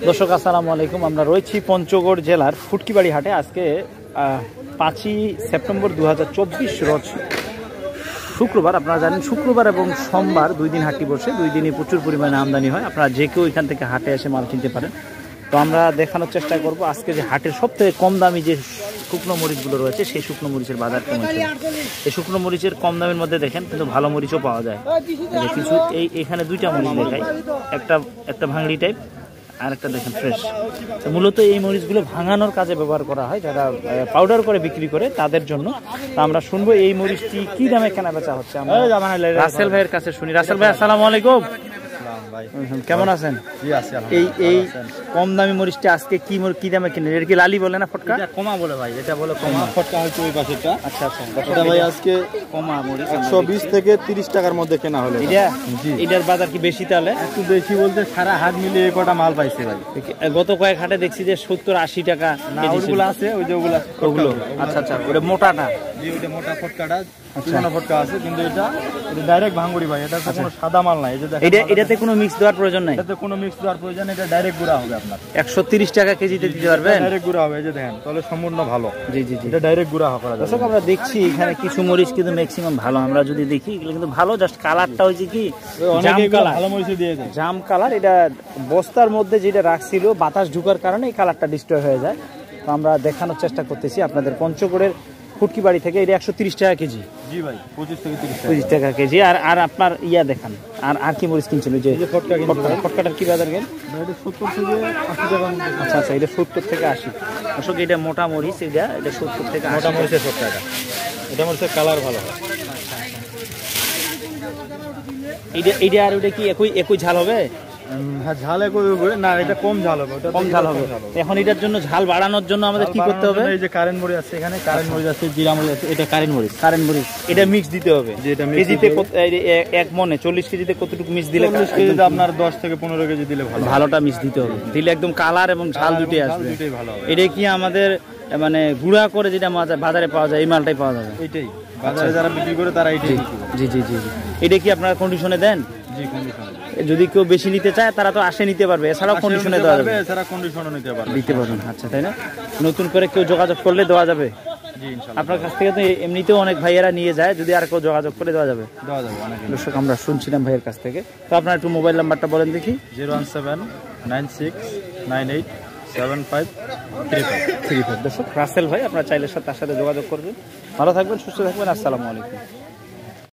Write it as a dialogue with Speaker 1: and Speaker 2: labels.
Speaker 1: দর্শক আসসালামু আলাইকুম। আমরা রয়েছি পঞ্চগড় জেলার ফুটকিবাড়ি হাটে। আজকে 5ই সেপ্টেম্বর 2024 রোজ শুক্রবার। আপনারা জানেন শুক্রবার এবং সোমবার 2 দিন হাটটি বসে, 2 দিনই প্রচুর পরিমাণে আমদানি হয়। আপনারা যে কেউ এখান থেকে হাটে এসে মাল কিনতে পারেন। তো আমরা দেখানোর চেষ্টা করব আজকে যে হাটের সবথেকে কম দামি যে শুকনো মরিচগুলো রয়েছে সেই শুকনো মরিচের বাজার কেমন। এই শুকনো মরিচের কম দামের মধ্যে দেখেন কিন্তু ভালো মরিচও পাওয়া যায়। কিছু এখানে 2টা মরিচ দেখাই, একটা ভাঙড়ি টাইপ আর একটা দেখেন ফ্রেশ। তো মূলত এই মরিচগুলো ভাঙানোর কাজে ব্যবহার করা হয়, যারা পাউডার করে বিক্রি করে তাদের জন্য। তো আমরা শুনবো এই মরিচটি কি দামে কেনা বেচা হচ্ছে। আমরা রাসেল ভাইয়ের কাছে শুনি। রাসেল ভাই আসসালামু আলাইকুম। কেমন আছেন? এই কম দামি মরিচটা আজকে কি দামে কিনেন? এটা কি লালি বলে না ফটকা?
Speaker 2: কমা বলে ভাই, এটা বলে কমা। ফটকা হচ্ছে ওই পাশেরটা।
Speaker 1: আচ্ছা আচ্ছা,
Speaker 2: এটা ভাই আজকে
Speaker 1: কমা মরিচ
Speaker 2: 120 থেকে 30 টাকার মধ্যে কেনা হলো।
Speaker 1: এটার বাজার কি বেশি? তাহলে
Speaker 2: একটু বেশি বলতে সারা হাট মিলিয়ে কটা মাল পাইছে ভাই।
Speaker 1: গত কয়েক হাটে দেখছি যে 70-80 টাকা
Speaker 2: ওগুলো আছে, ওই যে ওগুলো।
Speaker 1: আচ্ছা আচ্ছা, ওটা মোটাটা,
Speaker 2: ওইটা মোটা ফটকাটা পুরনো ফটকা আছে, কিন্তু এটা ডাইরেক্ট ভাঙ্গুরি ভাই। এটা কোনো সাদা মাল নাই।
Speaker 1: এটাতে কোনো মিক্স দেওয়ার প্রয়োজন নাই।
Speaker 2: এটাতে কোনো মিক্স দেওয়ার প্রয়োজন নেই, এটা ডাইরেক্ট গুঁড়া হবে আপনার।
Speaker 1: 130 টাকা কেজিতে দিতে পারবেন?
Speaker 2: ডাইরেক্ট গুঁড়া হবে, এই যে দেখেন, তাহলে সম্পূর্ণ ভালো।
Speaker 1: জি জি জি,
Speaker 2: এটা ডাইরেক্ট গুঁড়া করা যাবে।
Speaker 1: দর্শক আমরা দেখছি এখানে কিছু মরিচ কিন্তু ম্যাক্সিমাম ভালো। আমরা যদি দেখি এগুলো কিন্তু ভালো, জাস্ট কালারটা হচ্ছে কি জাম কালার,
Speaker 2: ভালো মরিচ দিয়ে দেয়
Speaker 1: জাম কালার। এটা বস্তার মধ্যে যেটা রাখছিল বাতাস ঢুকার কারণে এই কালারটা ডিস্ট্রয় হয়ে যায়। তো আমরা দেখানোর চেষ্টা করতেছি আপনাদের পঞ্চগড়ের ফুটকিবাড়ি থেকে। এটা 130 টাকা কেজি।
Speaker 2: জি ভাই, 25 থেকে
Speaker 1: 30 টাকা কেজি। আর আপনার ইয়া দেখান, আর কি মরিচ কিনছিল? যে ফটকাটার কি বাজার গেল?
Speaker 2: 70 থেকে 80 টাকা।
Speaker 1: আচ্ছা আচ্ছা, এটা 70 থেকে 80। দর্শক এটা মোটা মরিচ, এটা 70 থেকে 80।
Speaker 2: মোটা মরিচের ফটকাটা, এটা মরিচের কালার ভালো হয়।
Speaker 1: এইটা আর ওটা কি একই ঝাল হবে?
Speaker 2: হ্যাঁ, ঝাল একই হবে না, এটা কম ঝাল হবে। ওটা
Speaker 1: কম ঝাল হবে। এখন এটার জন্য ঝাল বাড়ানোর জন্য আমাদের কি করতে হবে?
Speaker 2: এই যে কারেন্ট মরিচ আছে, এখানে কারেন্ট মরিচ আছে, জিরা মরিচ আছে, এটা কারেন্ট মরিচ।
Speaker 1: এটা মিক্স দিতে হবে। কেজিতে 1 মনে 40 কেজিতে কতটুকু মিক্স দিলে?
Speaker 2: 40 কেজিতে আপনার 10 থেকে 15 কেজি দিলে ভালো।
Speaker 1: ভালোটা মিক্স দিতে হবে, দিলে একদম কালার এবং ঝাল দুটোই আসবে।
Speaker 2: দুটোই ভালো হবে।
Speaker 1: এটা কি আমাদের মানে গুঁড়া করে যেটা বাজারে পাওয়া যায় এই মালটাই পাওয়া যাবে?
Speaker 2: এইটাই বাজারে যারা বিক্রি করে তারা এইটাই বিক্রি করে।
Speaker 1: জি জি জি জি। এটা কি আপনারা কন্ডিশনে দেন?
Speaker 2: জি, কন্ডিশনে।
Speaker 1: যদি কেউ বেশি নিতে চায় তারা তো আসে নিতে পারবে, এছাড়াও কন্ডিশনে দেওয়া যাবে।
Speaker 2: এছাড়া কন্ডিশনও নিতে পারবে,
Speaker 1: দিতে পারবেন। আচ্ছা, তাই না? নতুন করে কেউ যোগাযোগ করলে দেওয়া যাবে?
Speaker 2: জি ইনশাআল্লাহ।
Speaker 1: আপনার কাছ থেকে তো এমনিতেও অনেক ভাইয়েরা নিয়ে যায়, যদি আর কেউ যোগাযোগ করে দেওয়া যাবে?
Speaker 2: দেওয়া যাবে অনেক।
Speaker 1: দর্শক আমরা শুনছিলাম ভাইয়ের কাছ থেকে। তো আপনার একটু মোবাইল নাম্বারটা বলেন দেখি।
Speaker 2: 01796987535।
Speaker 1: দর্শক রাসেল ভাই, আপনারা চাইলে তার সাথে যোগাযোগ করবেন। ভালো থাকবেন, সুস্থ থাকবেন। আসসালামু আলাইকুম।